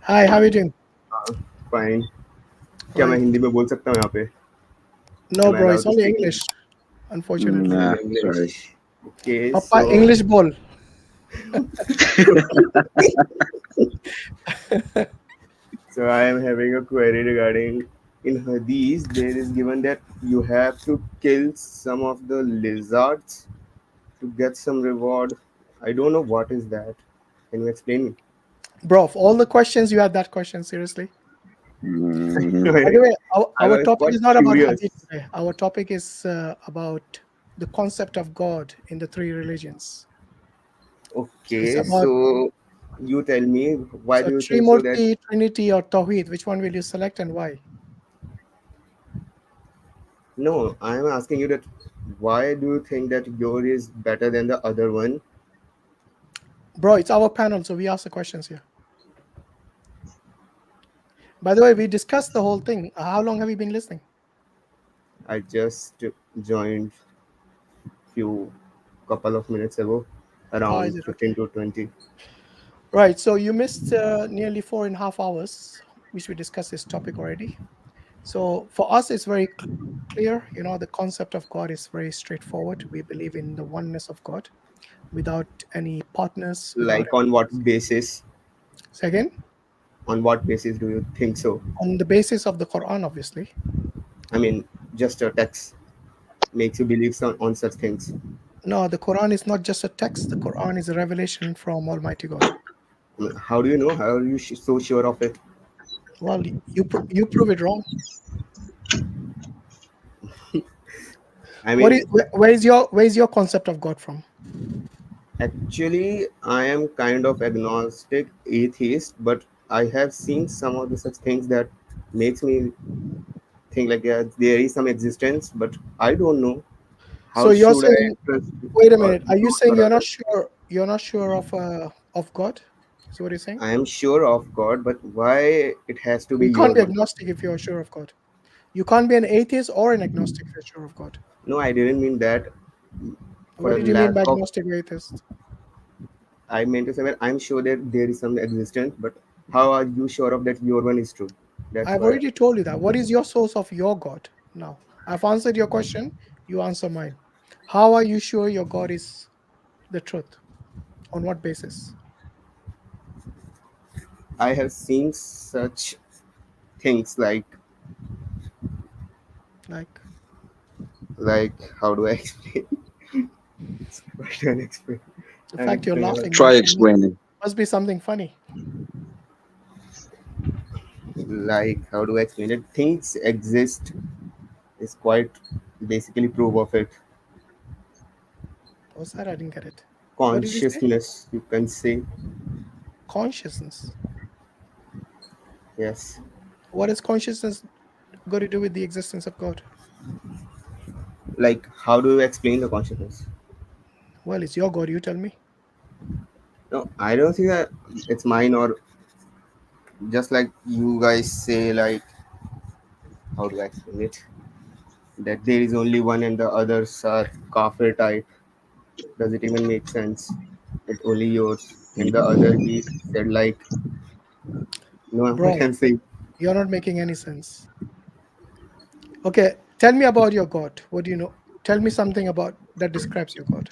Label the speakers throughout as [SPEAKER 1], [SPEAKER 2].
[SPEAKER 1] Hi, how are you doing?
[SPEAKER 2] Fine. क्या मैं
[SPEAKER 1] Right.
[SPEAKER 2] Hindi में बोल सकता हूँ यहाँ पे?
[SPEAKER 1] No,
[SPEAKER 2] Am I
[SPEAKER 1] bro,
[SPEAKER 2] allowed
[SPEAKER 1] it's
[SPEAKER 2] to
[SPEAKER 1] only
[SPEAKER 2] speak in
[SPEAKER 1] English, unfortunately.
[SPEAKER 2] English?
[SPEAKER 3] Sorry.
[SPEAKER 2] Okay,
[SPEAKER 1] Papa,
[SPEAKER 2] so
[SPEAKER 1] English ball.
[SPEAKER 2] so I am having a query regarding in Hadith. There is given that you have to kill some of the lizards to get some reward. I don't know what is that. Can you explain me?
[SPEAKER 1] Bro, of all the questions, you had that question, seriously.
[SPEAKER 3] Mhm.
[SPEAKER 1] By the way, our,
[SPEAKER 2] I
[SPEAKER 1] our
[SPEAKER 2] was
[SPEAKER 1] topic
[SPEAKER 2] quite
[SPEAKER 1] is not about
[SPEAKER 2] curious.
[SPEAKER 1] Hadith today. Our topic is about the concept of God in the three religions. So it's
[SPEAKER 2] Okay,
[SPEAKER 1] about
[SPEAKER 2] so you tell me, why
[SPEAKER 1] so
[SPEAKER 2] do you think so that?
[SPEAKER 1] Trimurti, Trinity, or Tawheed. Which one will you select and why?
[SPEAKER 2] No, I am asking you that why do you think that your is better than the other one?
[SPEAKER 1] Bro, it's our panel, so we ask the questions here. By the way, we discussed the whole thing. How long have you been listening?
[SPEAKER 2] I just joined few couple of minutes ago,
[SPEAKER 1] Oh, is
[SPEAKER 2] around
[SPEAKER 1] it
[SPEAKER 2] 15
[SPEAKER 1] okay?
[SPEAKER 2] to 20.
[SPEAKER 1] Right. So you missed nearly 4.5 hours, which we discussed this topic already. So for us, it's very clear. You know, the concept of God is very straightforward. We believe in the oneness of God without any partners, without
[SPEAKER 2] Like on what basis?
[SPEAKER 1] second,
[SPEAKER 2] On what basis do you think so?
[SPEAKER 1] on the basis of the Quran, obviously.
[SPEAKER 2] I mean, just a text makes you believe on such things.
[SPEAKER 1] No, the Quran is not just a text. The Quran is a revelation from Almighty God.
[SPEAKER 2] I mean, how do you know? How are you so sure of it?
[SPEAKER 1] Well, you prove it wrong.
[SPEAKER 2] I
[SPEAKER 1] What is
[SPEAKER 2] mean,
[SPEAKER 1] where is your concept of God from?
[SPEAKER 2] actually, I am kind of agnostic atheist, but I have seen some of the such things that makes me think like, yeah, there is some existence, but I don't know
[SPEAKER 1] So
[SPEAKER 2] how
[SPEAKER 1] you're
[SPEAKER 2] should I
[SPEAKER 1] saying,
[SPEAKER 2] trust
[SPEAKER 1] wait a
[SPEAKER 2] or
[SPEAKER 1] minute. Are you
[SPEAKER 2] not
[SPEAKER 1] saying
[SPEAKER 2] or
[SPEAKER 1] you're not
[SPEAKER 2] other.
[SPEAKER 1] sure? You're not sure of God? Is what you're saying?
[SPEAKER 2] I am sure of God, but why it has to be
[SPEAKER 1] You
[SPEAKER 2] your
[SPEAKER 1] can't be
[SPEAKER 2] one?
[SPEAKER 1] agnostic if you're sure of God. You can't be an atheist or an agnostic if you're sure of God.
[SPEAKER 2] No, I didn't mean that. For
[SPEAKER 1] What
[SPEAKER 2] a
[SPEAKER 1] did you mean
[SPEAKER 2] lack
[SPEAKER 1] by
[SPEAKER 2] of,
[SPEAKER 1] agnostic or atheist?
[SPEAKER 2] I meant to say that I'm sure that there is some existence, but how are you sure of that your one is true? That's
[SPEAKER 1] I've
[SPEAKER 2] why.
[SPEAKER 1] already told you that. What is your source of your God? Now, I've answered your question. You answer mine. How are you sure your God is the truth? On what basis?
[SPEAKER 2] I have seen such things like how do I explain? It's quite
[SPEAKER 1] The fact you're
[SPEAKER 2] unexplainable.
[SPEAKER 1] laughing
[SPEAKER 3] Try
[SPEAKER 1] means
[SPEAKER 3] explaining.
[SPEAKER 1] must be something funny.
[SPEAKER 2] Like how do I explain it? Things exist is quite basically proof of it.
[SPEAKER 1] What's that? I didn't get it. What did you say?
[SPEAKER 2] Consciousness, you can say.
[SPEAKER 1] Consciousness.
[SPEAKER 2] Yes.
[SPEAKER 1] What has consciousness got to do with the existence of God?
[SPEAKER 2] Like how do you explain the consciousness?
[SPEAKER 1] Well, it's your God. You tell me.
[SPEAKER 2] No, I don't think that it's mine or just like you guys say like how do I explain it? That there is only one and the others are kafir type. Does it even make sense? It's only yours. And the other he said like no what
[SPEAKER 1] Bro,
[SPEAKER 2] I'm saying.
[SPEAKER 1] you're not making any sense. Okay, tell me about your God. What do you know? Tell me something about that describes your God.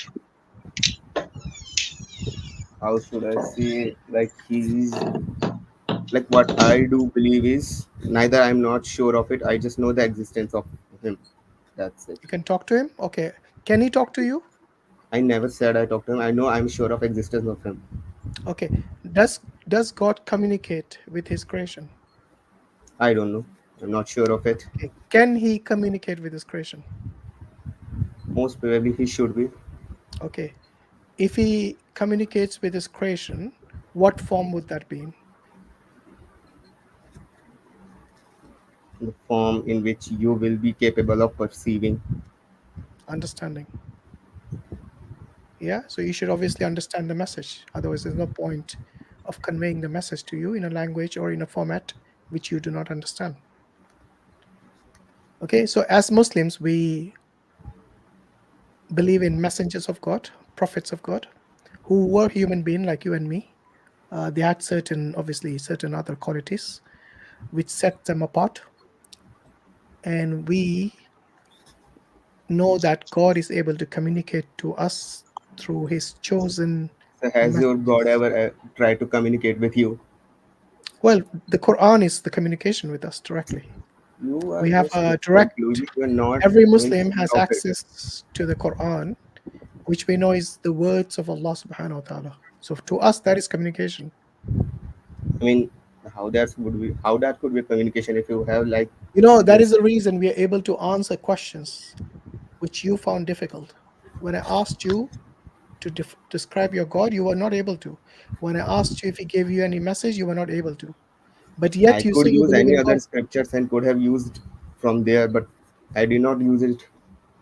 [SPEAKER 2] How should I say like he's like what I do believe is neither I'm not sure of it. I just know the existence of him. That's it.
[SPEAKER 1] You can talk to him. Okay. Can he talk to you?
[SPEAKER 2] I never said I talked to him. I know I'm sure of existence of him.
[SPEAKER 1] Okay. Does God communicate with his creation?
[SPEAKER 2] I don't know. I'm not sure of it.
[SPEAKER 1] Okay. Can he communicate with his creation?
[SPEAKER 2] Most probably he should be.
[SPEAKER 1] Okay. If he communicates with his creation, what form would that be in?
[SPEAKER 2] The form in which you will be capable of perceiving.
[SPEAKER 1] Understanding. Yeah. So you should obviously understand the message. Otherwise, there's no point of conveying the message to you in a language or in a format which you do not understand. Okay. So as Muslims, we believe in messengers of God, prophets of God, who were human beings like you and me. They had obviously, certain other qualities which set them apart. And we know that God is able to communicate to us through His chosen
[SPEAKER 2] So has your God
[SPEAKER 1] messages.
[SPEAKER 2] ever tried to communicate with you?
[SPEAKER 1] Well, the Quran is the communication with us directly.
[SPEAKER 2] You are
[SPEAKER 1] We have
[SPEAKER 2] just
[SPEAKER 1] a direct,
[SPEAKER 2] concluding. You are not
[SPEAKER 1] every
[SPEAKER 2] even
[SPEAKER 1] Muslim
[SPEAKER 2] sure
[SPEAKER 1] has
[SPEAKER 2] of it.
[SPEAKER 1] access to the Quran, which we know is the words of Allah subhanahu wa ta'ala. So to us, that is communication.
[SPEAKER 2] I mean, how that could be communication if you have like
[SPEAKER 1] That
[SPEAKER 2] this.
[SPEAKER 1] is the reason we are able to answer questions which you found difficult. When I asked you to describe your God, you were not able to. When I asked you if He gave you any message, you were not able to. But
[SPEAKER 2] I
[SPEAKER 1] yet you
[SPEAKER 2] could
[SPEAKER 1] say you
[SPEAKER 2] use
[SPEAKER 1] believe
[SPEAKER 2] any
[SPEAKER 1] in
[SPEAKER 2] other
[SPEAKER 1] God.
[SPEAKER 2] scriptures and could have used from there, but I did not use it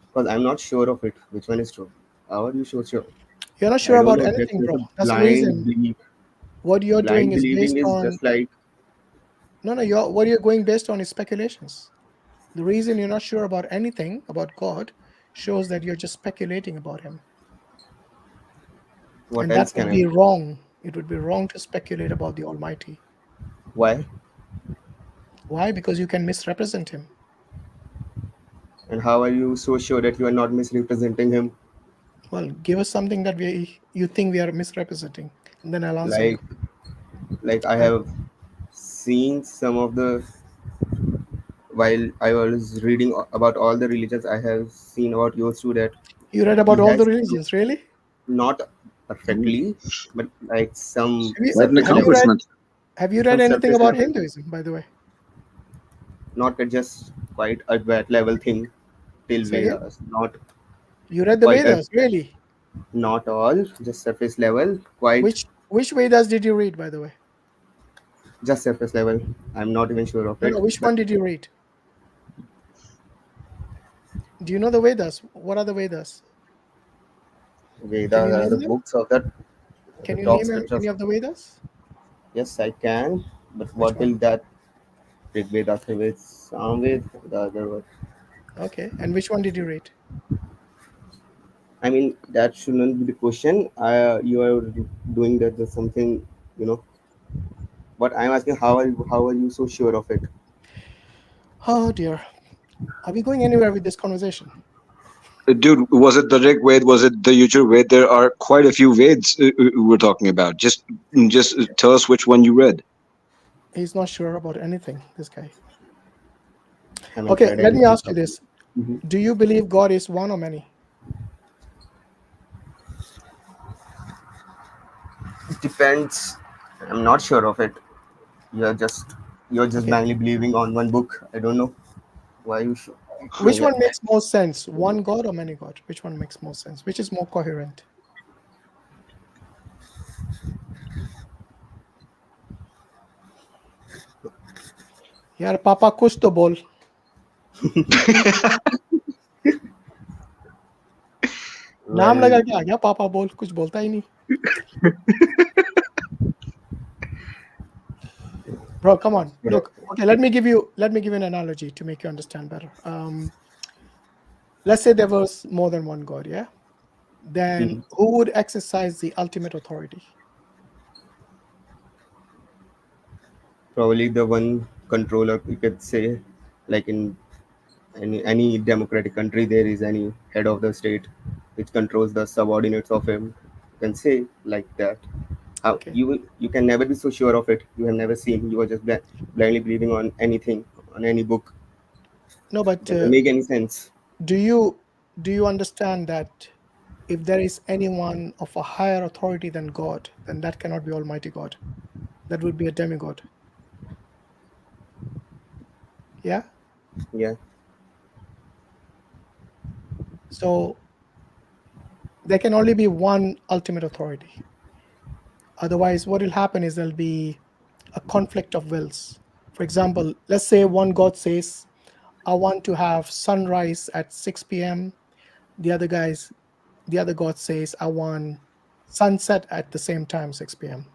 [SPEAKER 2] because I'm not sure of it. Which one is true? How are you so sure?
[SPEAKER 1] You're not
[SPEAKER 2] I
[SPEAKER 1] sure
[SPEAKER 2] don't
[SPEAKER 1] about
[SPEAKER 2] know. That's
[SPEAKER 1] anything,
[SPEAKER 2] just
[SPEAKER 1] bro.
[SPEAKER 2] a
[SPEAKER 1] That's the
[SPEAKER 2] blind
[SPEAKER 1] reason.
[SPEAKER 2] belief.
[SPEAKER 1] What you're doing
[SPEAKER 2] Blind
[SPEAKER 1] is
[SPEAKER 2] believing
[SPEAKER 1] based
[SPEAKER 2] is
[SPEAKER 1] on
[SPEAKER 2] just like
[SPEAKER 1] no, no. What you're going based on is speculations. The reason you're not sure about anything about God shows that you're just speculating about Him,
[SPEAKER 2] what
[SPEAKER 1] and that
[SPEAKER 2] else can
[SPEAKER 1] would
[SPEAKER 2] I?
[SPEAKER 1] be wrong. It would be wrong to speculate about the Almighty.
[SPEAKER 2] Why?
[SPEAKER 1] Why? Because you can misrepresent Him.
[SPEAKER 2] And how are you so sure that you are not misrepresenting him?
[SPEAKER 1] Well, give us something that you think we are misrepresenting, and then I'll answer you.
[SPEAKER 2] Like, like I
[SPEAKER 1] Uh,
[SPEAKER 2] have seen some of the while I was reading about all the religions. I have seen about yours too that
[SPEAKER 1] you read
[SPEAKER 2] he
[SPEAKER 1] about all the
[SPEAKER 2] has
[SPEAKER 1] religions, really?
[SPEAKER 2] not perfectly, but like some
[SPEAKER 1] Have you
[SPEAKER 3] Quite an
[SPEAKER 2] surface
[SPEAKER 1] have you
[SPEAKER 2] level,
[SPEAKER 1] read
[SPEAKER 3] accomplishment.
[SPEAKER 1] have you
[SPEAKER 2] some
[SPEAKER 1] read anything
[SPEAKER 2] surface
[SPEAKER 1] about
[SPEAKER 2] level,
[SPEAKER 1] Hinduism, by the way?
[SPEAKER 2] not at just quite a that level thing till
[SPEAKER 1] Say again.
[SPEAKER 2] Vedas, not
[SPEAKER 1] You read the
[SPEAKER 2] quite a
[SPEAKER 1] Vedas, really?
[SPEAKER 2] not all, just surface level, quite
[SPEAKER 1] Which Vedas did you read, by the way?
[SPEAKER 2] just surface level. I'm not even sure of
[SPEAKER 1] No,
[SPEAKER 2] it,
[SPEAKER 1] no. Which
[SPEAKER 2] but
[SPEAKER 1] one did you read? Do you know the Vedas? What are the Vedas? Can
[SPEAKER 2] Vedas
[SPEAKER 1] you
[SPEAKER 2] are the
[SPEAKER 1] name them?
[SPEAKER 2] books of the
[SPEAKER 1] Can you
[SPEAKER 2] top
[SPEAKER 1] name
[SPEAKER 2] scriptures.
[SPEAKER 1] any of the Vedas?
[SPEAKER 2] Yes, I can, but
[SPEAKER 1] Which
[SPEAKER 2] what
[SPEAKER 1] one?
[SPEAKER 2] will that Rig Veda, Atharvaveda, Samved, the other one?
[SPEAKER 1] Okay. And which one did you read?
[SPEAKER 2] I mean, that shouldn't be the question. You are doing that as something, you know. But I'm asking, how are you so sure of it?
[SPEAKER 1] Oh dear. Are we going anywhere with this conversation?
[SPEAKER 3] Dude, was it the Rig Ved? Was it the Yajur Ved? There are quite a few Veds we're talking about. Just tell us which one you read.
[SPEAKER 1] He's not sure about anything, this guy.
[SPEAKER 2] I haven't
[SPEAKER 1] Okay,
[SPEAKER 2] read
[SPEAKER 1] let me
[SPEAKER 2] anything
[SPEAKER 1] ask you
[SPEAKER 2] properly.
[SPEAKER 1] this.
[SPEAKER 2] Mhm.
[SPEAKER 1] Do you believe God is one or many?
[SPEAKER 2] It depends. I'm not sure of it. You're just you're just
[SPEAKER 1] Okay.
[SPEAKER 2] blindly believing on one book. I don't know why you should.
[SPEAKER 1] Which
[SPEAKER 2] Yeah.
[SPEAKER 1] one makes more sense? One God or many God? Which one makes more sense? Which is more coherent? यार पापा कुछ तो बोल. नाम लगा
[SPEAKER 2] Well,
[SPEAKER 1] के आ गया पापा बोल, कुछ बोलता ही नहीं. Bro, come on. Look, okay, let me give you an analogy to make you understand better. Let's say there was more than one God, yeah? Then
[SPEAKER 2] mhm.
[SPEAKER 1] who would exercise the ultimate authority?
[SPEAKER 2] Probably the one controller you could say, like in any democratic country, there is any head of the state which controls the subordinates of him. You can say like that. How
[SPEAKER 1] Okay.
[SPEAKER 2] you can never be so sure of it. You have never seen. You are just blindly believing on anything, on any book.
[SPEAKER 1] No, but
[SPEAKER 2] Doesn't make any sense.
[SPEAKER 1] do you do you understand that if there is anyone of a higher authority than God, then that cannot be Almighty God. That would be a demigod. Yeah.
[SPEAKER 2] Yeah.
[SPEAKER 1] So there can only be one ultimate authority. Otherwise, what will happen is there'll be a conflict of wills. For example, let's say one God says, I want to have sunrise at 6 p.m. The other the other God says, I want sunset at the same time, 6 p.m.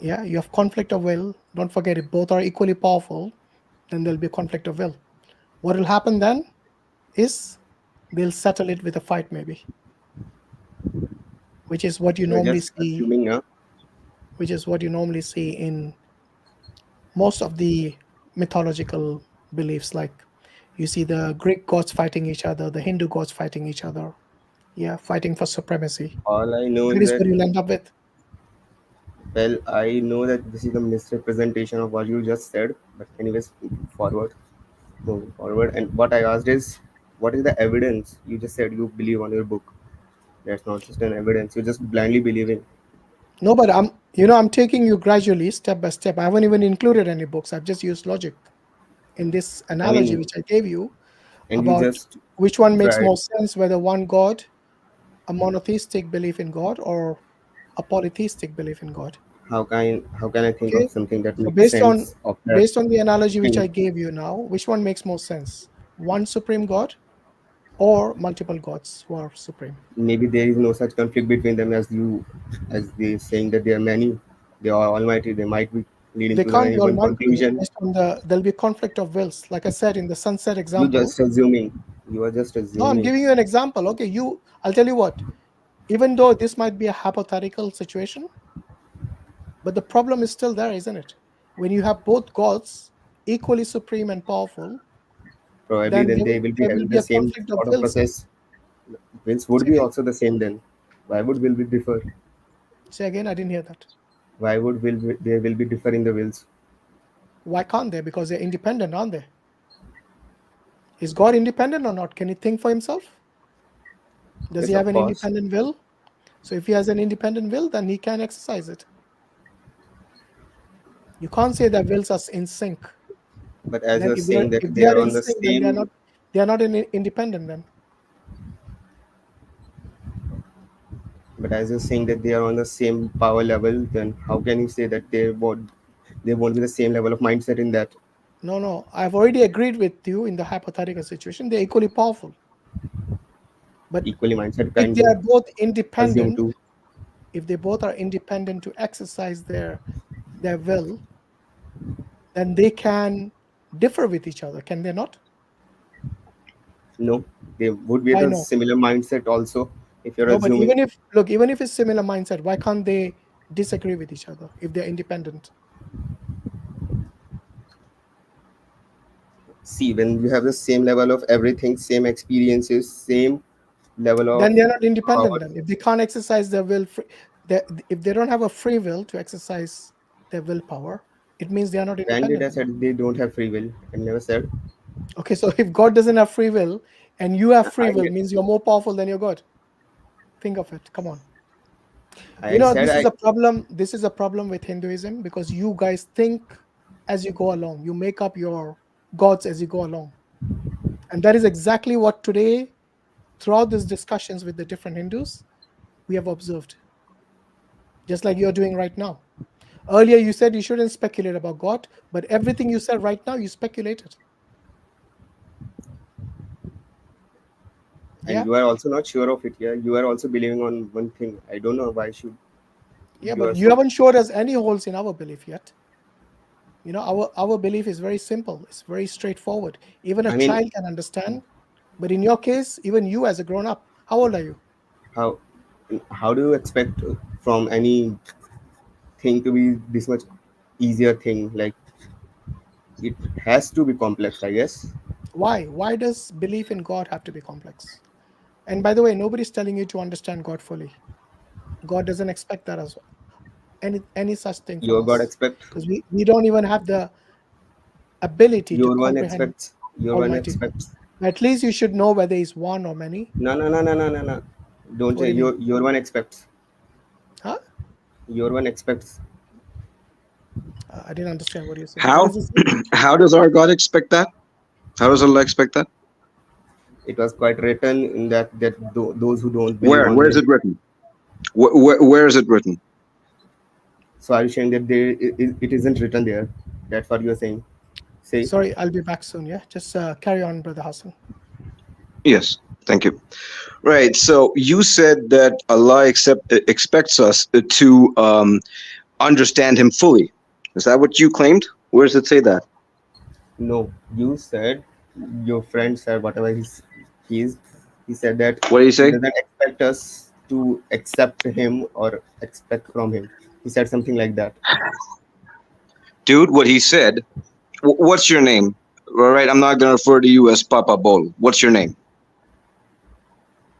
[SPEAKER 1] Yeah, you have conflict of will. Don't forget, if both are equally powerful, then there'll be a conflict of will. What will happen then is they'll settle it with a fight, maybe. which is what you
[SPEAKER 2] You're
[SPEAKER 1] normally
[SPEAKER 2] just
[SPEAKER 1] see,
[SPEAKER 2] assuming now.
[SPEAKER 1] which is what you normally see in most of the mythological beliefs. Like you see the Greek gods fighting each other, the Hindu gods fighting each other, yeah, fighting for supremacy.
[SPEAKER 2] All I know
[SPEAKER 1] That
[SPEAKER 2] is
[SPEAKER 1] is
[SPEAKER 2] that,
[SPEAKER 1] what you'll end up with.
[SPEAKER 2] well, I know that this is a misrepresentation of what you just said, but anyways, forward, moving forward. And what I asked is, what is the evidence? You just said you believe on your book. That's not just an evidence. You're just blindly believing,
[SPEAKER 1] No, but I'm taking you gradually, step by step. I haven't even included any books. I've just used logic in this
[SPEAKER 2] I
[SPEAKER 1] analogy
[SPEAKER 2] mean,
[SPEAKER 1] which I gave you
[SPEAKER 2] and you
[SPEAKER 1] about
[SPEAKER 2] just
[SPEAKER 1] which one makes
[SPEAKER 2] tried.
[SPEAKER 1] more sense, whether one God, a monotheistic belief in God, or a polytheistic belief in God.
[SPEAKER 2] How can I think
[SPEAKER 1] Okay.
[SPEAKER 2] of something that
[SPEAKER 1] So
[SPEAKER 2] makes sense of that
[SPEAKER 1] based on the analogy which I
[SPEAKER 2] thing?
[SPEAKER 1] gave you now, which one makes more sense? One supreme God or multiple gods who are supreme?
[SPEAKER 2] Maybe there is no such conflict between them as they saying that they are many. They are almighty. They might be leading
[SPEAKER 1] They
[SPEAKER 2] to the
[SPEAKER 1] can't
[SPEAKER 2] any
[SPEAKER 1] be
[SPEAKER 2] one
[SPEAKER 1] almighty
[SPEAKER 2] conclusion.
[SPEAKER 1] based on there'll be conflict of wills. Like I said in the sunset
[SPEAKER 2] You
[SPEAKER 1] example.
[SPEAKER 2] just assuming. You are just
[SPEAKER 1] No, I'm
[SPEAKER 2] assuming.
[SPEAKER 1] giving you an example. Okay, I'll tell you what, even though this might be a hypothetical situation, but the problem is still there, isn't it? When you have both gods equally supreme and powerful,
[SPEAKER 2] Probably
[SPEAKER 1] then
[SPEAKER 2] then they will be
[SPEAKER 1] there will
[SPEAKER 2] having
[SPEAKER 1] be
[SPEAKER 2] the
[SPEAKER 1] a
[SPEAKER 2] same
[SPEAKER 1] conflict of
[SPEAKER 2] thought of
[SPEAKER 1] wills.
[SPEAKER 2] process. Wills would
[SPEAKER 1] Say
[SPEAKER 2] be
[SPEAKER 1] again,
[SPEAKER 2] also the same then. Why would will be differ?
[SPEAKER 1] say again, I didn't hear that.
[SPEAKER 2] Why would there will be differ in the wills?
[SPEAKER 1] Why can't they? Because they're independent, aren't they? Is God independent or not? Can he think for himself? Does he
[SPEAKER 2] Yes,
[SPEAKER 1] have
[SPEAKER 2] of
[SPEAKER 1] an
[SPEAKER 2] course.
[SPEAKER 1] independent will? So if he has an independent will, then he can exercise it. You can't say that wills are in sync.
[SPEAKER 2] But as
[SPEAKER 1] Then
[SPEAKER 2] you're saying that
[SPEAKER 1] if they
[SPEAKER 2] they
[SPEAKER 1] are
[SPEAKER 2] are
[SPEAKER 1] in
[SPEAKER 2] on the
[SPEAKER 1] sync, then
[SPEAKER 2] same,
[SPEAKER 1] they are not independent then.
[SPEAKER 2] but as you're saying that they are on the same power level, then how can you say that they won't be the same level of mindset in that
[SPEAKER 1] No, no. I've already agreed with you in the hypothetical situation. They're equally powerful. But
[SPEAKER 2] equally mindset
[SPEAKER 1] if
[SPEAKER 2] can
[SPEAKER 1] they
[SPEAKER 2] be
[SPEAKER 1] are both
[SPEAKER 2] assumed
[SPEAKER 1] independent,
[SPEAKER 2] to?
[SPEAKER 1] if they both are independent to exercise their will, then they can differ with each other, can they not?
[SPEAKER 2] No, they would be
[SPEAKER 1] Why
[SPEAKER 2] the
[SPEAKER 1] no?
[SPEAKER 2] similar mindset also. If you're
[SPEAKER 1] No, but
[SPEAKER 2] assuming,
[SPEAKER 1] even if it's similar mindset, why can't they disagree with each other if they're independent?
[SPEAKER 2] see, when you have the same level of everything, same experiences, same level of
[SPEAKER 1] Then they're not independent.
[SPEAKER 2] power,
[SPEAKER 1] Then, if they can't exercise their will, if they don't have a free will to exercise their willpower, it means they are not
[SPEAKER 2] when did
[SPEAKER 1] independent
[SPEAKER 2] I
[SPEAKER 1] anymore.
[SPEAKER 2] said they don't have free will? I never said.
[SPEAKER 1] Okay, so if God doesn't have free will and you have free
[SPEAKER 2] I
[SPEAKER 1] will,
[SPEAKER 2] did.
[SPEAKER 1] means you're more powerful than your God. Think of it. Come on.
[SPEAKER 2] I said I.
[SPEAKER 1] This is a problem with Hinduism because you guys think as you go along. You make up your gods as you go along. And that is exactly what today, throughout these discussions with the different Hindus, we have observed, just like you're doing right now. Earlier, you said you shouldn't speculate about God, but everything you said right now, you speculated.
[SPEAKER 2] And
[SPEAKER 1] Yeah,
[SPEAKER 2] you are also not sure of it. Yeah, you are also believing on one thing. I don't know why should
[SPEAKER 1] yeah,
[SPEAKER 2] you
[SPEAKER 1] but
[SPEAKER 2] are
[SPEAKER 1] you
[SPEAKER 2] so.
[SPEAKER 1] haven't showed us any holes in our belief yet. Our belief is very simple. It's very straightforward. Even a
[SPEAKER 2] I mean,
[SPEAKER 1] child can understand. But in your case, even you as a grown up, how old are you?
[SPEAKER 2] how how do you expect from any thing to be this much easier thing? Like, it has to be complex, I guess.
[SPEAKER 1] Why does belief in God have to be complex? And by the way, nobody's telling you to understand God fully. God doesn't expect that as any such thing from
[SPEAKER 2] Your God
[SPEAKER 1] us,
[SPEAKER 2] expect
[SPEAKER 1] because we don't even have the ability to
[SPEAKER 2] your one
[SPEAKER 1] comprehend
[SPEAKER 2] expects your one
[SPEAKER 1] Almighty God.
[SPEAKER 2] expects.
[SPEAKER 1] At least you should know whether He's one or many.
[SPEAKER 2] No, no, no, no, no, no, no. Don't
[SPEAKER 1] What
[SPEAKER 2] say
[SPEAKER 1] do you mean?
[SPEAKER 2] your one expects.
[SPEAKER 1] Huh?
[SPEAKER 2] Your one expects.
[SPEAKER 1] I didn't understand what you're saying. What
[SPEAKER 3] How
[SPEAKER 1] does it say?
[SPEAKER 3] how does our God expect that? How does Allah expect that?
[SPEAKER 2] It was quite written in that those who don't believe
[SPEAKER 3] Where
[SPEAKER 2] on
[SPEAKER 3] where is
[SPEAKER 2] Him.
[SPEAKER 3] it written? Where is it written?
[SPEAKER 2] So are you saying that it isn't written there? That's what you're saying. Say,
[SPEAKER 1] Sorry, I'll be back soon. Yeah, just carry on, Brother Hassan.
[SPEAKER 3] Yes, thank you. Right. So you said that Allah expects us to understand Him fully. Is that what you claimed? Where does it say that?
[SPEAKER 2] no. You said your friend said whatever he is. He said that
[SPEAKER 3] What do you
[SPEAKER 2] he
[SPEAKER 3] say?
[SPEAKER 2] doesn't expect us. to accept him or expect from him. He said something like that.
[SPEAKER 3] Dude, what he said. What's your name? All right, I'm not gonna refer to you as Papa Bol. What's your name?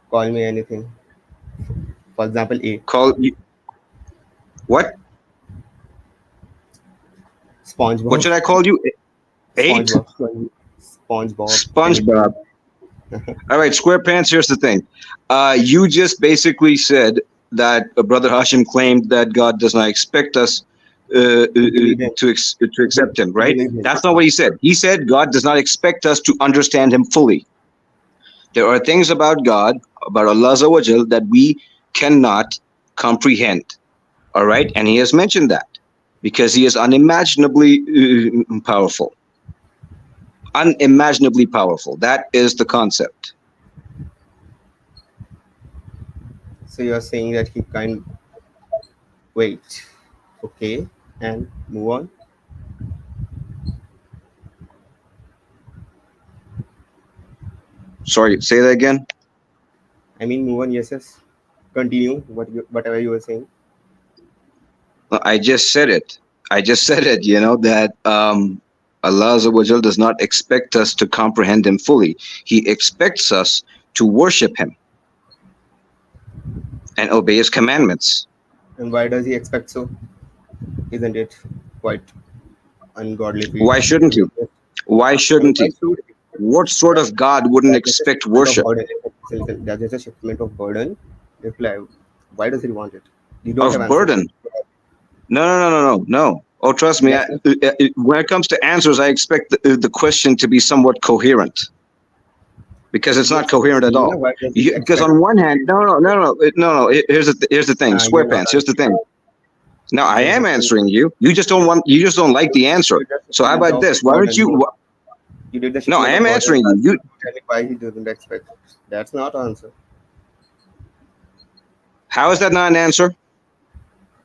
[SPEAKER 2] Call me anything. For example, A.
[SPEAKER 3] Call you what? What
[SPEAKER 2] SpongeBob.
[SPEAKER 3] should I call you? Eight?
[SPEAKER 2] SpongeBob. SpongeBob. Anything.
[SPEAKER 3] SpongeBob. All right, SquarePants. Here's the thing. You just basically said that Brother Hashim claimed that God does not expect us
[SPEAKER 2] To believe him.
[SPEAKER 3] to accept Him.
[SPEAKER 2] To
[SPEAKER 3] Right?
[SPEAKER 2] believe him.
[SPEAKER 3] That's not what he said. He said God does not expect us to understand Him fully. There are things about God, about Allah Azza wa Jal, that we cannot comprehend. All right, and He has mentioned that because He is unimaginably powerful. Unimaginably powerful. That is the concept.
[SPEAKER 2] So you're saying that he can wait. Okay. And move on.
[SPEAKER 3] Sorry, say that again.
[SPEAKER 2] I mean, move on. Yes, yes. Continue. Whatever you were saying.
[SPEAKER 3] I just said it. I just said it. That Allah Azza wa Jal does not expect us to comprehend Him fully. He expects us to worship Him and obey His commandments.
[SPEAKER 2] And why does he expect so? Isn't it quite ungodly for you
[SPEAKER 3] Why
[SPEAKER 2] to
[SPEAKER 3] shouldn't He? Why
[SPEAKER 2] I mean,
[SPEAKER 3] shouldn't
[SPEAKER 2] why
[SPEAKER 3] He?
[SPEAKER 2] should he?
[SPEAKER 3] What sort of God wouldn't
[SPEAKER 2] That's just a
[SPEAKER 3] expect
[SPEAKER 2] shipment of
[SPEAKER 3] worship?
[SPEAKER 2] burden. Listen, that's just a shipment of burden. Reply. Why does he want it? You don't have
[SPEAKER 3] Of
[SPEAKER 2] answer.
[SPEAKER 3] burden? No. Oh, trust me.
[SPEAKER 2] Yes, yes.
[SPEAKER 3] When it comes to answers, I expect the question to be somewhat coherent, because it's not
[SPEAKER 2] Yes.
[SPEAKER 3] coherent at all.
[SPEAKER 2] Why does he
[SPEAKER 3] Because
[SPEAKER 2] expect?
[SPEAKER 3] on one hand, no. Here's the thing.
[SPEAKER 2] You're not
[SPEAKER 3] SquarePants. Here's the thing.
[SPEAKER 2] answering.
[SPEAKER 3] Now I
[SPEAKER 2] You're
[SPEAKER 3] am
[SPEAKER 2] just
[SPEAKER 3] answering you. You just don't want. You just don't like the answer.
[SPEAKER 2] you're just
[SPEAKER 3] So how
[SPEAKER 2] shipment
[SPEAKER 3] about
[SPEAKER 2] of
[SPEAKER 3] this? Why don't
[SPEAKER 2] burden.
[SPEAKER 3] you?
[SPEAKER 2] You did the
[SPEAKER 3] No, I
[SPEAKER 2] shipment of
[SPEAKER 3] am
[SPEAKER 2] burden.
[SPEAKER 3] answering you.
[SPEAKER 2] Tell me why he doesn't expect. That's not answer.
[SPEAKER 3] How is that not an answer?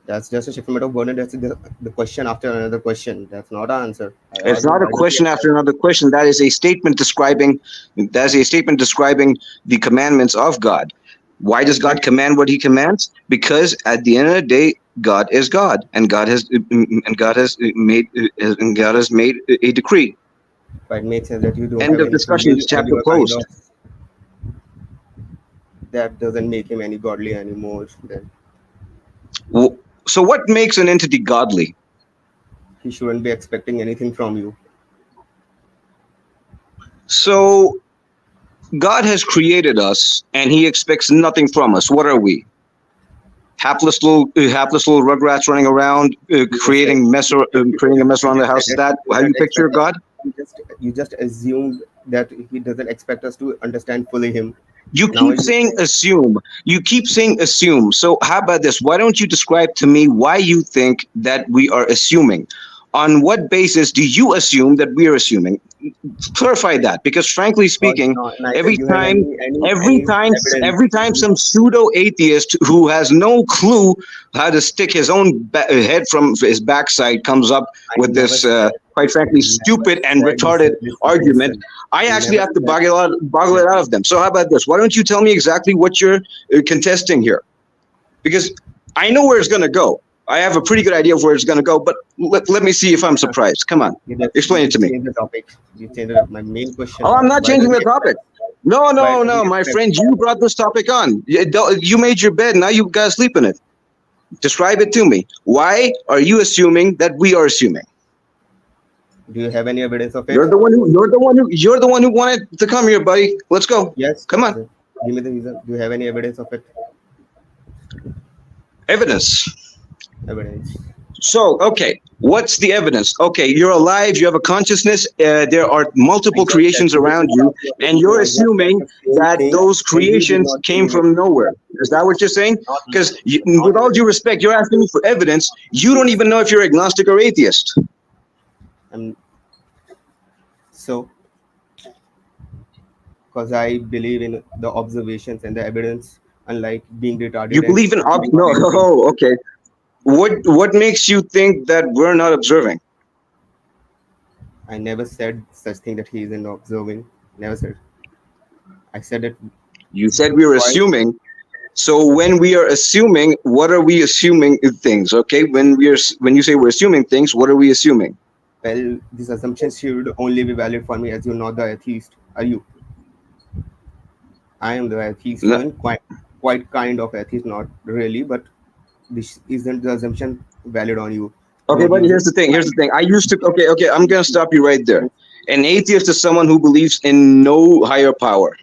[SPEAKER 2] That's just a shipment of burden. That's the question after another question. That's not an answer. I
[SPEAKER 3] It's
[SPEAKER 2] asked him
[SPEAKER 3] not a
[SPEAKER 2] why does he
[SPEAKER 3] question
[SPEAKER 2] expect.
[SPEAKER 3] after another question. That is a statement describing. That is a statement describing the commandments of God. Why does God
[SPEAKER 2] Exactly.
[SPEAKER 3] command what He commands? Because at the end of the day, God is God, and God has made a decree.
[SPEAKER 2] But it makes sense that you don't
[SPEAKER 3] End
[SPEAKER 2] have
[SPEAKER 3] of
[SPEAKER 2] any free
[SPEAKER 3] discussion.
[SPEAKER 2] will and
[SPEAKER 3] Chapter
[SPEAKER 2] you are kind
[SPEAKER 3] closed.
[SPEAKER 2] of that doesn't make him any godly anymore. Then
[SPEAKER 3] So, what makes an entity godly?
[SPEAKER 2] he shouldn't be expecting anything from you.
[SPEAKER 3] So, God has created us, and He expects nothing from us. What are we? Hapless little rugrats running around,
[SPEAKER 2] You just said
[SPEAKER 3] creating a mess
[SPEAKER 2] you
[SPEAKER 3] around the
[SPEAKER 2] just said
[SPEAKER 3] house. Is
[SPEAKER 2] that
[SPEAKER 3] that
[SPEAKER 2] he
[SPEAKER 3] how you
[SPEAKER 2] doesn't
[SPEAKER 3] picture
[SPEAKER 2] expect us.
[SPEAKER 3] God?
[SPEAKER 2] You just assumed that he doesn't expect us to understand fully him.
[SPEAKER 3] You
[SPEAKER 2] Now
[SPEAKER 3] keep
[SPEAKER 2] you
[SPEAKER 3] saying
[SPEAKER 2] say
[SPEAKER 3] assume. You keep saying assume. So how about this? Why don't you describe to me why you think that we are assuming? On what basis do you assume that we are assuming? Clarify that, because frankly
[SPEAKER 2] because
[SPEAKER 3] speaking,
[SPEAKER 2] neither
[SPEAKER 3] every
[SPEAKER 2] you have
[SPEAKER 3] time
[SPEAKER 2] any evidence.
[SPEAKER 3] every time some pseudo atheist who has no clue how to stick his own head from his backside comes up
[SPEAKER 2] I
[SPEAKER 3] with
[SPEAKER 2] never
[SPEAKER 3] this
[SPEAKER 2] said
[SPEAKER 3] quite
[SPEAKER 2] I
[SPEAKER 3] frankly
[SPEAKER 2] never
[SPEAKER 3] stupid and
[SPEAKER 2] said
[SPEAKER 3] retarded
[SPEAKER 2] listen,
[SPEAKER 3] argument,
[SPEAKER 2] listen.
[SPEAKER 3] I
[SPEAKER 2] I
[SPEAKER 3] actually
[SPEAKER 2] never
[SPEAKER 3] have to
[SPEAKER 2] said
[SPEAKER 3] boggle it out of them. So how about this? Why don't you tell me exactly what you're contesting here? Because I know where it's going to go. I have a pretty good idea of where it's going to go, but let me see if I'm surprised. Come on,
[SPEAKER 2] you
[SPEAKER 3] explain it to
[SPEAKER 2] just
[SPEAKER 3] me.
[SPEAKER 2] change the topic. You change it up. My main question
[SPEAKER 3] Oh, I'm
[SPEAKER 2] was
[SPEAKER 3] not
[SPEAKER 2] why does
[SPEAKER 3] changing
[SPEAKER 2] he
[SPEAKER 3] the
[SPEAKER 2] expect?
[SPEAKER 3] topic. No,
[SPEAKER 2] Why
[SPEAKER 3] no,
[SPEAKER 2] does he
[SPEAKER 3] no, my
[SPEAKER 2] expect?
[SPEAKER 3] friend, you brought this topic on. You made your bed. Now you gotta sleep in it. Describe it to me. Why are you assuming that we are assuming?
[SPEAKER 2] Do you have any evidence of it?
[SPEAKER 3] You're the one who wanted to come here, buddy. Let's go.
[SPEAKER 2] Yes.
[SPEAKER 3] Come on.
[SPEAKER 2] Give me the reason. Do you have any evidence of it?
[SPEAKER 3] Evidence.
[SPEAKER 2] Evidence.
[SPEAKER 3] So, okay, what's the evidence? Okay, you're alive, you have a consciousness, there are
[SPEAKER 2] I
[SPEAKER 3] multiple
[SPEAKER 2] just said
[SPEAKER 3] creations
[SPEAKER 2] you did
[SPEAKER 3] around
[SPEAKER 2] not
[SPEAKER 3] you,
[SPEAKER 2] answer
[SPEAKER 3] and
[SPEAKER 2] anything.
[SPEAKER 3] you're
[SPEAKER 2] I just said
[SPEAKER 3] assuming
[SPEAKER 2] the same
[SPEAKER 3] that
[SPEAKER 2] thing,
[SPEAKER 3] those
[SPEAKER 2] and you did
[SPEAKER 3] creations
[SPEAKER 2] not
[SPEAKER 3] came
[SPEAKER 2] believe it.
[SPEAKER 3] from nowhere. Is that what you're saying?
[SPEAKER 2] Not,
[SPEAKER 3] Because
[SPEAKER 2] not
[SPEAKER 3] with all due respect, you're asking me for evidence. You don't even know if you're agnostic or atheist.
[SPEAKER 2] um, so because I believe in the observations and the evidence, unlike being retarded
[SPEAKER 3] You
[SPEAKER 2] and
[SPEAKER 3] believe in
[SPEAKER 2] believing on
[SPEAKER 3] no?
[SPEAKER 2] anything.
[SPEAKER 3] Oh, okay. What makes you think that we're not observing?
[SPEAKER 2] I never said such thing that he isn't observing. Never said. I said it
[SPEAKER 3] You said we were
[SPEAKER 2] twice.
[SPEAKER 3] assuming. So when we are assuming, what are we assuming things? Okay, when you say we're assuming things, what are we assuming?
[SPEAKER 2] Well, this assumption should only be valid for me as you're not the atheist. Are you? I am the atheist
[SPEAKER 3] No,
[SPEAKER 2] one, quite kind of atheist, not really, but this isn't the assumption valid on you. You
[SPEAKER 3] okay,
[SPEAKER 2] don't
[SPEAKER 3] but
[SPEAKER 2] use it.
[SPEAKER 3] here's the thing. Here's the thing. I used to. Okay, okay. I'm gonna stop you right there. An atheist is someone who believes in no higher power.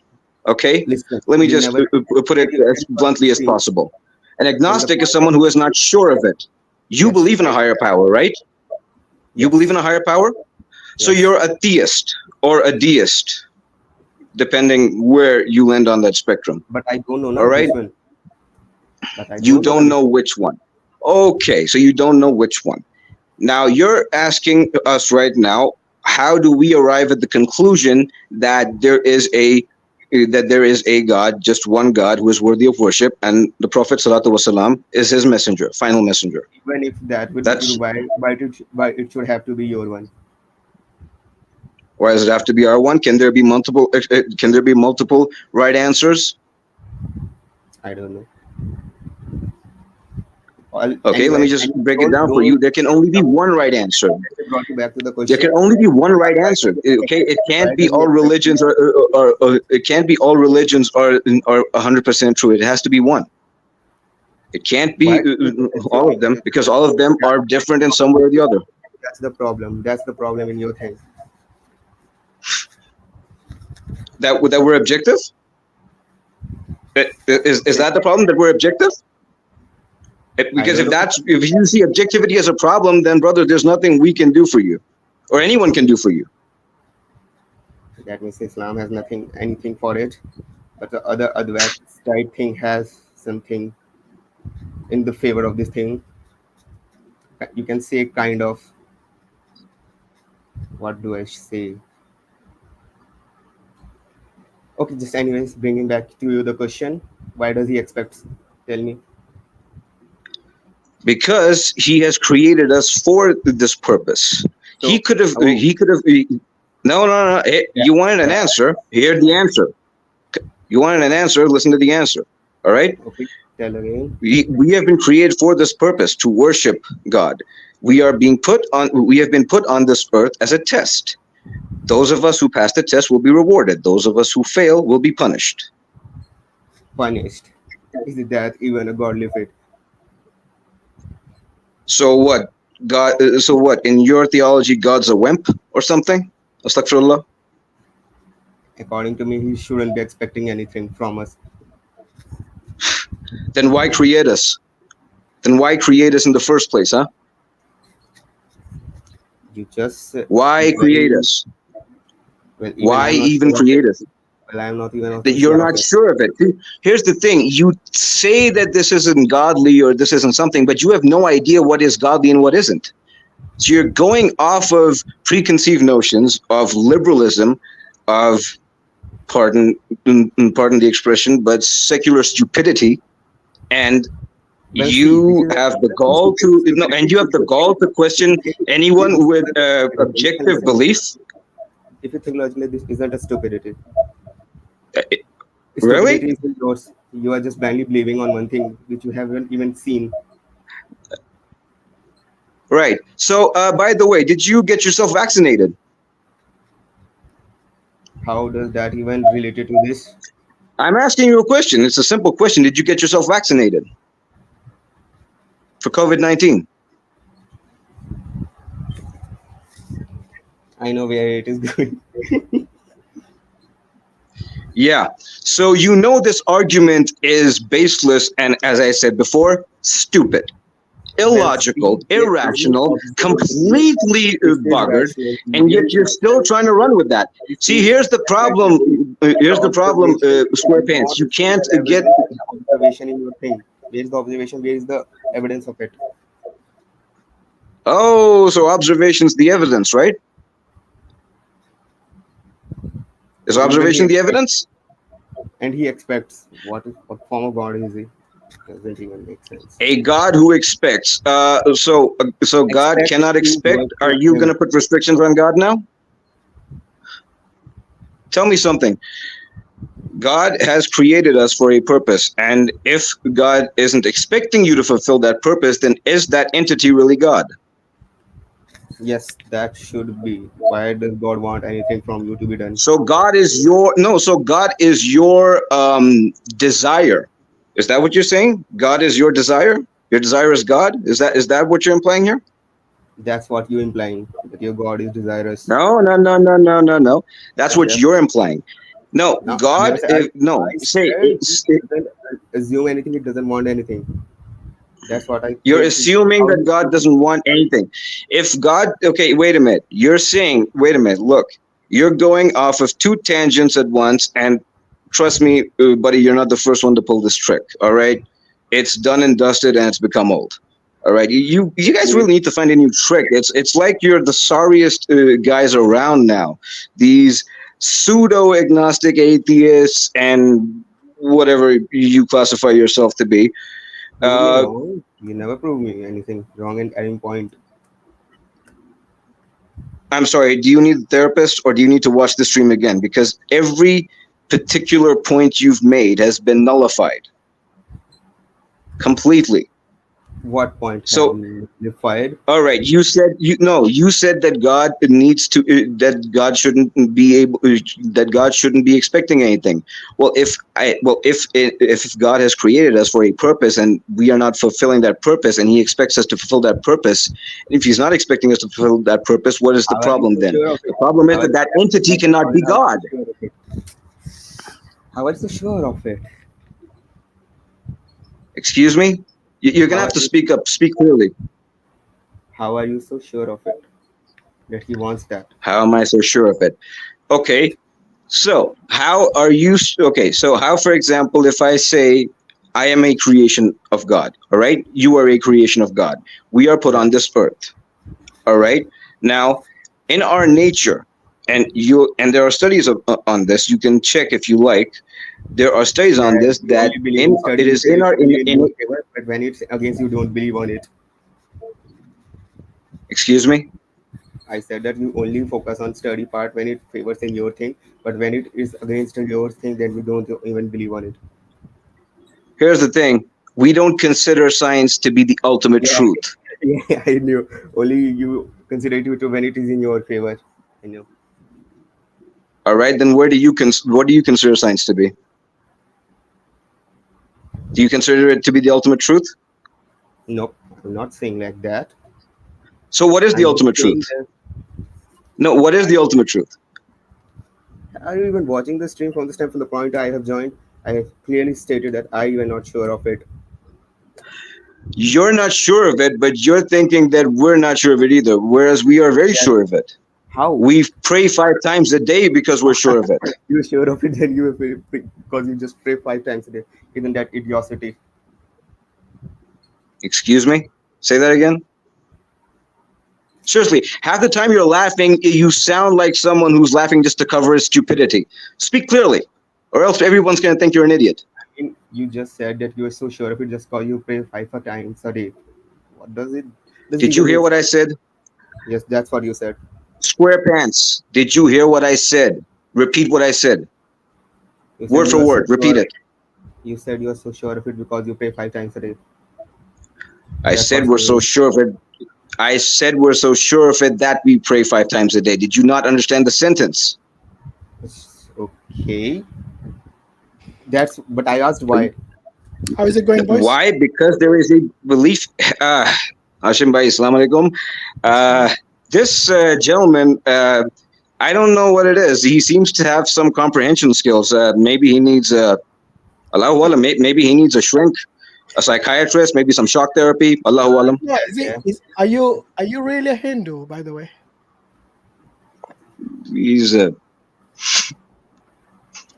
[SPEAKER 3] Okay,
[SPEAKER 2] Listen,
[SPEAKER 3] let me
[SPEAKER 2] you
[SPEAKER 3] just
[SPEAKER 2] never
[SPEAKER 3] put it as bluntly as
[SPEAKER 2] thing.
[SPEAKER 3] possible. An
[SPEAKER 2] So the
[SPEAKER 3] agnostic is
[SPEAKER 2] point,
[SPEAKER 3] someone who is not sure of it. You
[SPEAKER 2] yes,
[SPEAKER 3] believe in a higher power, right? You believe in
[SPEAKER 2] yes,
[SPEAKER 3] a higher power, so
[SPEAKER 2] yes,
[SPEAKER 3] you're a theist or a deist, depending where you land on that spectrum.
[SPEAKER 2] but I don't know
[SPEAKER 3] All
[SPEAKER 2] now
[SPEAKER 3] right,
[SPEAKER 2] which one. But I
[SPEAKER 3] you
[SPEAKER 2] don't know
[SPEAKER 3] don't
[SPEAKER 2] which
[SPEAKER 3] know which one. Okay, so you don't know which one. Now you're asking us right now, how do we arrive at the conclusion that there is a God, just one God who is worthy of worship, and the Prophet Salatu Wasalam is his messenger, final messenger.
[SPEAKER 2] even if that would be true,
[SPEAKER 3] That's
[SPEAKER 2] why it should have to be your one.
[SPEAKER 3] why does it have to be our one? Can there be multiple? Can there be multiple right answers?
[SPEAKER 2] I don't know.
[SPEAKER 3] Okay, let me
[SPEAKER 2] Anyway,
[SPEAKER 3] just
[SPEAKER 2] and
[SPEAKER 3] break it
[SPEAKER 2] don't
[SPEAKER 3] down for
[SPEAKER 2] don't
[SPEAKER 3] you. There can only be one right answer.
[SPEAKER 2] let me brought you back to the
[SPEAKER 3] There can
[SPEAKER 2] question.
[SPEAKER 3] only be one right
[SPEAKER 2] Why
[SPEAKER 3] answer.
[SPEAKER 2] does he
[SPEAKER 3] Okay,
[SPEAKER 2] expect?
[SPEAKER 3] it can't
[SPEAKER 2] Why
[SPEAKER 3] be
[SPEAKER 2] does he
[SPEAKER 3] all
[SPEAKER 2] expect?
[SPEAKER 3] religions or it can't be all religions are 100% true. It has to be one. It can't
[SPEAKER 2] Why
[SPEAKER 3] be
[SPEAKER 2] do you think that's your
[SPEAKER 3] all of them
[SPEAKER 2] thing?
[SPEAKER 3] because all of them
[SPEAKER 2] That's
[SPEAKER 3] are different in some way or the other.
[SPEAKER 2] that's the problem. That's the problem in your thing.
[SPEAKER 3] That we're objective. Is that the problem that we're objective?
[SPEAKER 2] I
[SPEAKER 3] Because
[SPEAKER 2] don't know.
[SPEAKER 3] if you see objectivity as a problem, then brother, there's nothing we can do for you, or anyone can do for you.
[SPEAKER 2] That means Islam has nothing, anything for it, but the other Advait side thing has something in the favor of this thing. You can say kind of. What do I say? Okay, just anyways, bringing back to you the question. Why does he expect? Tell me.
[SPEAKER 3] Because he has created us for this purpose. He
[SPEAKER 2] So,
[SPEAKER 3] could have.
[SPEAKER 2] oh,
[SPEAKER 3] No, no, no. Hey,
[SPEAKER 2] yeah,
[SPEAKER 3] you wanted an
[SPEAKER 2] yeah.
[SPEAKER 3] answer. Here's the answer. You wanted an answer. Listen to the answer. All right.
[SPEAKER 2] Okay, tell again.
[SPEAKER 3] We have been created for this purpose to worship God. We are being put on. We have been put on this earth as a test. Those of us who pass the test will be rewarded. Those of us who fail will be punished.
[SPEAKER 2] Punished. Is it that even a godly fit?
[SPEAKER 3] So what? God. So what? In your theology, God's a wimp or something? Astaghfirullah.
[SPEAKER 2] According to me, he shouldn't be expecting anything from us.
[SPEAKER 3] Then why create us? Then why create us in the first place, huh?
[SPEAKER 2] You just
[SPEAKER 3] Why create
[SPEAKER 2] well,
[SPEAKER 3] us?
[SPEAKER 2] well, even
[SPEAKER 3] Why
[SPEAKER 2] I'm not
[SPEAKER 3] even
[SPEAKER 2] sure of it.
[SPEAKER 3] create us?
[SPEAKER 2] Well, I'm not even
[SPEAKER 3] That
[SPEAKER 2] also
[SPEAKER 3] you're
[SPEAKER 2] sure of
[SPEAKER 3] not
[SPEAKER 2] it.
[SPEAKER 3] sure of it. Here's the thing: you say that this isn't godly or this isn't something, but you have no idea what is godly and what isn't. So you're going off of preconceived notions of liberalism, of pardon pardon the expression, but secular stupidity, and
[SPEAKER 2] Well, see,
[SPEAKER 3] you have the gall to no, and you have the gall to question
[SPEAKER 2] this
[SPEAKER 3] anyone with
[SPEAKER 2] isn't a stupidity. Listen,
[SPEAKER 3] objective
[SPEAKER 2] listen.
[SPEAKER 3] belief.
[SPEAKER 2] If you think logically, this isn't a stupidity.
[SPEAKER 3] Uh,
[SPEAKER 2] Stupidity
[SPEAKER 3] Really?
[SPEAKER 2] is in yours. You are just blindly believing on one thing which you haven't even seen.
[SPEAKER 3] Right. So, by the way, did you get yourself vaccinated?
[SPEAKER 2] How does that even relate to this?
[SPEAKER 3] I'm asking you a question. It's a simple question. Did you get yourself vaccinated for COVID-19?
[SPEAKER 2] I know where it is going.
[SPEAKER 3] Yeah. So you know this argument is baseless and, as I said before, stupid,
[SPEAKER 2] Well,
[SPEAKER 3] illogical,
[SPEAKER 2] see, there is
[SPEAKER 3] irrational,
[SPEAKER 2] observation.
[SPEAKER 3] completely
[SPEAKER 2] This is
[SPEAKER 3] buggered,
[SPEAKER 2] rational.
[SPEAKER 3] and yet you're still trying to run with that.
[SPEAKER 2] This
[SPEAKER 3] See,
[SPEAKER 2] is
[SPEAKER 3] here's the problem.
[SPEAKER 2] rational.
[SPEAKER 3] Here's
[SPEAKER 2] The
[SPEAKER 3] the problem,
[SPEAKER 2] observation
[SPEAKER 3] Square
[SPEAKER 2] is
[SPEAKER 3] Pants.
[SPEAKER 2] not
[SPEAKER 3] You can't
[SPEAKER 2] the
[SPEAKER 3] get.
[SPEAKER 2] evidence. The observation in your thing. Where is the observation? Where is the evidence of it?
[SPEAKER 3] Oh, so observation's the evidence, right? Is
[SPEAKER 2] And even he
[SPEAKER 3] observation the
[SPEAKER 2] expects,
[SPEAKER 3] evidence?
[SPEAKER 2] and he expects what form of God is he? Doesn't even make sense.
[SPEAKER 3] A God who expects. So God
[SPEAKER 2] Expect
[SPEAKER 3] cannot
[SPEAKER 2] to
[SPEAKER 3] expect. Are
[SPEAKER 2] worship
[SPEAKER 3] you going
[SPEAKER 2] him.
[SPEAKER 3] to put restrictions on God now? Tell me something. God has created us for a purpose, and if God isn't expecting you to fulfill that purpose, then is that entity really God?
[SPEAKER 2] Yes, that should be. Why does God want anything from you to be done?
[SPEAKER 3] So God is your no. So God is your desire. Is that what you're saying? God is your desire. Your desire is God. Is that what you're implying here?
[SPEAKER 2] That's what you're implying, that your God is desirous.
[SPEAKER 3] No, no, no, no, no, no, no. That's what
[SPEAKER 2] Yes.
[SPEAKER 3] you're implying. No,
[SPEAKER 2] Now, I never
[SPEAKER 3] God.
[SPEAKER 2] said.
[SPEAKER 3] No,
[SPEAKER 2] I
[SPEAKER 3] say
[SPEAKER 2] said it doesn't assume anything. It doesn't want anything. That's what I
[SPEAKER 3] you're
[SPEAKER 2] came to.
[SPEAKER 3] assuming
[SPEAKER 2] How
[SPEAKER 3] that
[SPEAKER 2] you
[SPEAKER 3] God
[SPEAKER 2] think?
[SPEAKER 3] doesn't want anything. If God, okay, wait a minute. You're saying, wait a minute. Look, you're going off of two tangents at once, and trust me, buddy, you're not the first one to pull this trick. All right, it's done and dusted, and it's become old. All right, you guys
[SPEAKER 2] Wait,
[SPEAKER 3] really need to find a new trick. It's like you're the sorriest guys around now. These pseudo agnostic atheists and whatever you classify yourself to be.
[SPEAKER 2] prove me
[SPEAKER 3] Uh,
[SPEAKER 2] wrong. You never prove me anything wrong at any point.
[SPEAKER 3] I'm sorry, do you need a therapist or do you need to watch the stream again? Because every particular point you've made has been nullified completely.
[SPEAKER 2] What point has
[SPEAKER 3] So,
[SPEAKER 2] been nullified?
[SPEAKER 3] all right, you said that God needs to that God shouldn't be able that God shouldn't be expecting anything. If God has created us for a purpose and we are not fulfilling that purpose and he expects us to fulfill that purpose, if he's not expecting us to fulfill that purpose, what is the
[SPEAKER 2] How are you
[SPEAKER 3] problem
[SPEAKER 2] so
[SPEAKER 3] then?
[SPEAKER 2] sure of
[SPEAKER 3] The
[SPEAKER 2] it?
[SPEAKER 3] problem is
[SPEAKER 2] How are
[SPEAKER 3] that
[SPEAKER 2] you
[SPEAKER 3] that
[SPEAKER 2] so
[SPEAKER 3] entity cannot be
[SPEAKER 2] how are you
[SPEAKER 3] God.
[SPEAKER 2] so sure of it? How are you so sure of it?
[SPEAKER 3] Excuse me? You're gonna
[SPEAKER 2] How
[SPEAKER 3] have
[SPEAKER 2] are
[SPEAKER 3] to
[SPEAKER 2] you
[SPEAKER 3] speak up. Speak clearly.
[SPEAKER 2] how are you so sure of it that he wants that?
[SPEAKER 3] How am I so sure of it? Okay, so how are you? Okay, so how, for example, if I say I am a creation of God, all right? You are a creation of God. We are put
[SPEAKER 2] Yeah.
[SPEAKER 3] on this earth, all right? Now, in our nature, and there are studies on this. You can check if you like. There are studies on
[SPEAKER 2] That
[SPEAKER 3] this
[SPEAKER 2] you
[SPEAKER 3] that
[SPEAKER 2] only believe
[SPEAKER 3] in
[SPEAKER 2] in study,
[SPEAKER 3] it
[SPEAKER 2] you
[SPEAKER 3] is
[SPEAKER 2] said
[SPEAKER 3] in
[SPEAKER 2] it's
[SPEAKER 3] our
[SPEAKER 2] only in
[SPEAKER 3] in
[SPEAKER 2] your favor, but when it's against you don't believe on it.
[SPEAKER 3] excuse me.
[SPEAKER 2] I said that you only focus on study part when it favors in your thing, but when it is against your thing, then you don't even believe on it.
[SPEAKER 3] Here's the thing: we don't consider science to be the ultimate
[SPEAKER 2] Yeah,
[SPEAKER 3] truth.
[SPEAKER 2] yeah, I knew. Only you consider it to when it is in your favor. I know.
[SPEAKER 3] All right, then what do you consider science to be? Do you consider it to be the ultimate truth?
[SPEAKER 2] Nope, I'm not saying like that.
[SPEAKER 3] So what is the
[SPEAKER 2] I'm just
[SPEAKER 3] ultimate
[SPEAKER 2] saying
[SPEAKER 3] truth?
[SPEAKER 2] that.
[SPEAKER 3] No, what is the ultimate truth?
[SPEAKER 2] Are you even watching the stream from this time from the point I have joined? I have clearly stated that I am not sure of it.
[SPEAKER 3] You're not sure of it, but you're thinking that we're not sure of it either, whereas we are very
[SPEAKER 2] Yes.
[SPEAKER 3] sure of it.
[SPEAKER 2] How?
[SPEAKER 3] We pray 5 times a day because we're sure of it.
[SPEAKER 2] You're sure of it, then you because you just pray 5 times a day. Isn't that idiocy?
[SPEAKER 3] Excuse me? Say that again? Seriously, half the time you're laughing, you sound like someone who's laughing just to cover his stupidity. Speak clearly, or else everyone's going to think you're an idiot.
[SPEAKER 2] You just said that you are so sure of it just because you pray 5 times a day. What does it
[SPEAKER 3] Did you
[SPEAKER 2] even
[SPEAKER 3] hear
[SPEAKER 2] make
[SPEAKER 3] what I
[SPEAKER 2] sense?
[SPEAKER 3] said?
[SPEAKER 2] Yes, that's what you said.
[SPEAKER 3] Square pants. Did you hear what I said? Repeat what I said.
[SPEAKER 2] You said
[SPEAKER 3] Word
[SPEAKER 2] you
[SPEAKER 3] for
[SPEAKER 2] are so
[SPEAKER 3] word. Repeat
[SPEAKER 2] sure.
[SPEAKER 3] it.
[SPEAKER 2] You said you are so sure of it because you pray 5 times a day.
[SPEAKER 3] I
[SPEAKER 2] That's
[SPEAKER 3] said
[SPEAKER 2] what's
[SPEAKER 3] we're so
[SPEAKER 2] saying.
[SPEAKER 3] sure of it. I said we're so sure of it that we pray 5 times a day. Did you not understand the sentence?
[SPEAKER 2] It's okay. That's but I asked why.
[SPEAKER 1] How is it going, boys?
[SPEAKER 3] Why? Because there is a belief. Hashim Bhai, Assalamu alaikum. This gentleman, I don't know what it is. He seems to have some comprehension skills. Maybe he needs Allahu Alam, maybe he needs a shrink, a psychiatrist, maybe some shock therapy. Allahu Alam.
[SPEAKER 1] Yeah,
[SPEAKER 2] Yeah.
[SPEAKER 1] are you really a Hindu, by the way?
[SPEAKER 3] He's, I don't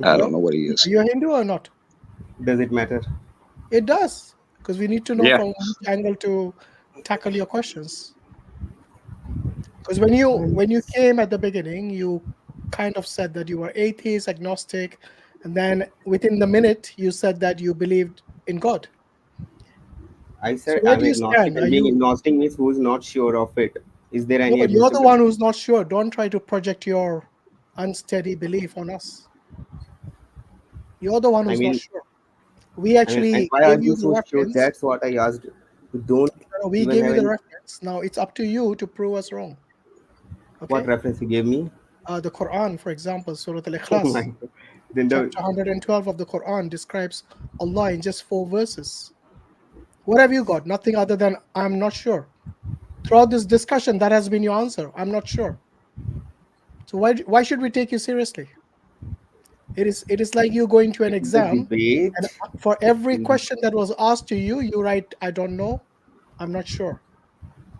[SPEAKER 1] Hello?
[SPEAKER 3] know what he
[SPEAKER 1] Are
[SPEAKER 3] is.
[SPEAKER 1] you a Hindu or not?
[SPEAKER 2] Does it matter?
[SPEAKER 1] It does, because we need to know
[SPEAKER 3] Yeah.
[SPEAKER 1] from which angle to tackle your questions. Because when you came at the beginning, you kind of said that you were atheist, agnostic, and then within the minute you said that you believed in God.
[SPEAKER 2] I
[SPEAKER 1] So
[SPEAKER 2] said
[SPEAKER 1] where
[SPEAKER 2] I'm
[SPEAKER 1] do you
[SPEAKER 2] agnostic,
[SPEAKER 1] stand? Are
[SPEAKER 2] and being
[SPEAKER 1] you
[SPEAKER 2] agnostic means who's not sure of it. Is there
[SPEAKER 1] no,
[SPEAKER 2] any
[SPEAKER 1] but you're the
[SPEAKER 2] agnostic?
[SPEAKER 1] one who's not sure. Don't try to project your unsteady belief on us. You're the one
[SPEAKER 2] I
[SPEAKER 1] who's not
[SPEAKER 2] mean,
[SPEAKER 1] sure. We
[SPEAKER 2] and
[SPEAKER 1] actually
[SPEAKER 2] why are
[SPEAKER 1] gave
[SPEAKER 2] you
[SPEAKER 1] you the
[SPEAKER 2] so sure?
[SPEAKER 1] reference.
[SPEAKER 2] That's what I asked. You don't
[SPEAKER 1] We
[SPEAKER 2] even
[SPEAKER 1] gave you
[SPEAKER 2] have
[SPEAKER 1] the
[SPEAKER 2] any.
[SPEAKER 1] reference. Now it's up to you to prove us wrong.
[SPEAKER 2] What
[SPEAKER 1] Okay?
[SPEAKER 2] reference you gave me?
[SPEAKER 1] The Quran, for example, Surah
[SPEAKER 2] Oh my
[SPEAKER 1] Al-Ikhlas,
[SPEAKER 2] God. Then the
[SPEAKER 1] chapter 112 of the Quran describes Allah in just 4 verses. What have you got? Nothing other than I'm not sure. Throughout this discussion, that has been your answer. I'm not sure. So why should we take you seriously? It is like you going to an
[SPEAKER 2] in the
[SPEAKER 1] exam, and
[SPEAKER 2] debate.
[SPEAKER 1] for every
[SPEAKER 2] In
[SPEAKER 1] question that was asked to you, you write I don't know, I'm not sure.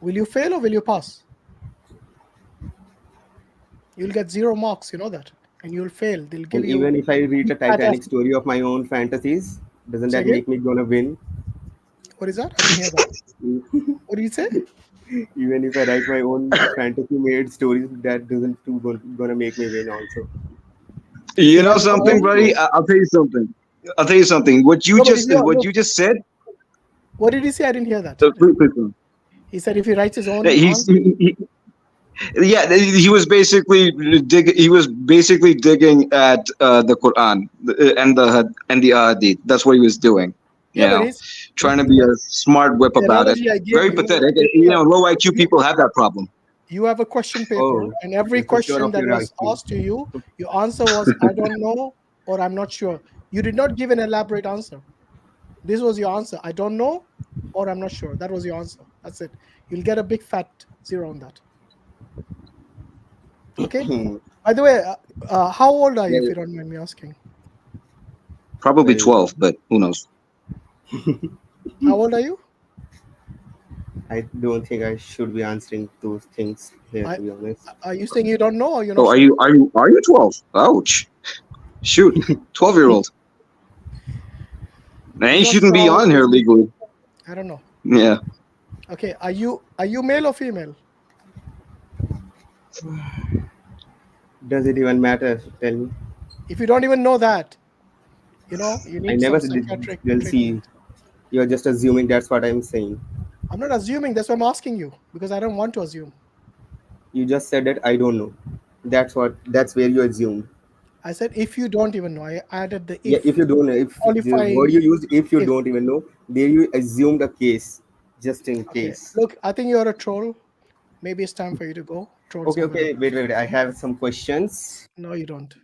[SPEAKER 1] Will you fail or will you pass? You'll get 0 marks, you know that, and you'll fail. They'll give
[SPEAKER 2] And
[SPEAKER 1] you
[SPEAKER 2] even if I read
[SPEAKER 1] big
[SPEAKER 2] the
[SPEAKER 1] fat F.
[SPEAKER 2] Titanic story of my own fantasies, doesn't
[SPEAKER 1] Say
[SPEAKER 2] that
[SPEAKER 1] again.
[SPEAKER 2] make me gonna win?
[SPEAKER 1] What is that? I didn't hear that. What did you say?
[SPEAKER 2] Even if I write my own fantasy made stories, that doesn't too gonna make me win also.
[SPEAKER 1] If
[SPEAKER 3] You
[SPEAKER 1] you
[SPEAKER 3] know
[SPEAKER 1] write your
[SPEAKER 3] something,
[SPEAKER 1] own,
[SPEAKER 3] buddy?
[SPEAKER 2] So
[SPEAKER 3] I'll tell you something. I'll tell you something.
[SPEAKER 1] no, but if you
[SPEAKER 3] What
[SPEAKER 1] look,
[SPEAKER 3] you just said.
[SPEAKER 1] what did he say? I didn't hear that.
[SPEAKER 3] Please, please.
[SPEAKER 1] He said if he writes his own
[SPEAKER 3] He's
[SPEAKER 1] answer.
[SPEAKER 3] yeah. He was basically He was basically digging at the Quran and the Hadith. That's what he was doing.
[SPEAKER 1] Yeah,
[SPEAKER 3] You
[SPEAKER 1] but
[SPEAKER 3] know,
[SPEAKER 1] he's
[SPEAKER 3] trying to be a smart whip
[SPEAKER 1] the
[SPEAKER 3] about it.
[SPEAKER 1] analogy I gave
[SPEAKER 3] Very
[SPEAKER 1] you.
[SPEAKER 3] pathetic. You know, low IQ
[SPEAKER 1] You,
[SPEAKER 3] people have that problem.
[SPEAKER 1] you have a question paper,
[SPEAKER 2] oh,
[SPEAKER 1] and every
[SPEAKER 2] you're so sure
[SPEAKER 1] question
[SPEAKER 2] of
[SPEAKER 1] that
[SPEAKER 2] your
[SPEAKER 1] was
[SPEAKER 2] IQ.
[SPEAKER 1] asked to you, your answer was I don't know or I'm not sure. You did not give an elaborate answer. This was your answer. I don't know or I'm not sure. That was your answer. That's it. You'll get a big fat 0 on that. Okay. By the way, how old are you, if
[SPEAKER 2] Well,
[SPEAKER 1] you don't mind me asking?
[SPEAKER 3] Probably
[SPEAKER 2] well,
[SPEAKER 3] 12, but who knows?
[SPEAKER 1] How old are you?
[SPEAKER 2] I don't think I should be answering those things here,
[SPEAKER 1] I,
[SPEAKER 2] to be honest.
[SPEAKER 1] are you saying you don't know or you're not
[SPEAKER 3] Oh,
[SPEAKER 1] sure?
[SPEAKER 3] are you 12? Ouch! Shoot, 12-year-old. Man,
[SPEAKER 1] He's
[SPEAKER 3] you
[SPEAKER 1] not
[SPEAKER 3] shouldn't
[SPEAKER 1] sure
[SPEAKER 3] be
[SPEAKER 1] how
[SPEAKER 3] on
[SPEAKER 1] old
[SPEAKER 3] here
[SPEAKER 1] is he.
[SPEAKER 3] legally.
[SPEAKER 1] I don't know.
[SPEAKER 3] Yeah.
[SPEAKER 1] Okay. Are you male or female?
[SPEAKER 2] Does it even matter? Tell me.
[SPEAKER 1] If you don't even know that, you
[SPEAKER 2] I
[SPEAKER 1] need
[SPEAKER 2] never
[SPEAKER 1] some
[SPEAKER 2] did.
[SPEAKER 1] psychiatric
[SPEAKER 2] Well,
[SPEAKER 1] treatment.
[SPEAKER 2] see, you're just assuming that's what I'm saying.
[SPEAKER 1] I'm not assuming. That's why I'm asking you because I don't want to assume.
[SPEAKER 2] You just said that I don't know. That's what. That's where you assumed.
[SPEAKER 1] I said if you don't even know. I added the
[SPEAKER 2] Yeah, if
[SPEAKER 1] if
[SPEAKER 2] you don't know, if the word
[SPEAKER 1] qualifying
[SPEAKER 2] you used, if you
[SPEAKER 1] if.
[SPEAKER 2] don't even know, there you assumed a case, just in
[SPEAKER 1] Okay.
[SPEAKER 2] case.
[SPEAKER 1] Look, I think you're a troll. Maybe it's time for you to go troll
[SPEAKER 2] Okay,
[SPEAKER 1] somebody
[SPEAKER 2] okay,
[SPEAKER 1] else.
[SPEAKER 2] wait. I have some questions.
[SPEAKER 1] No, you don't.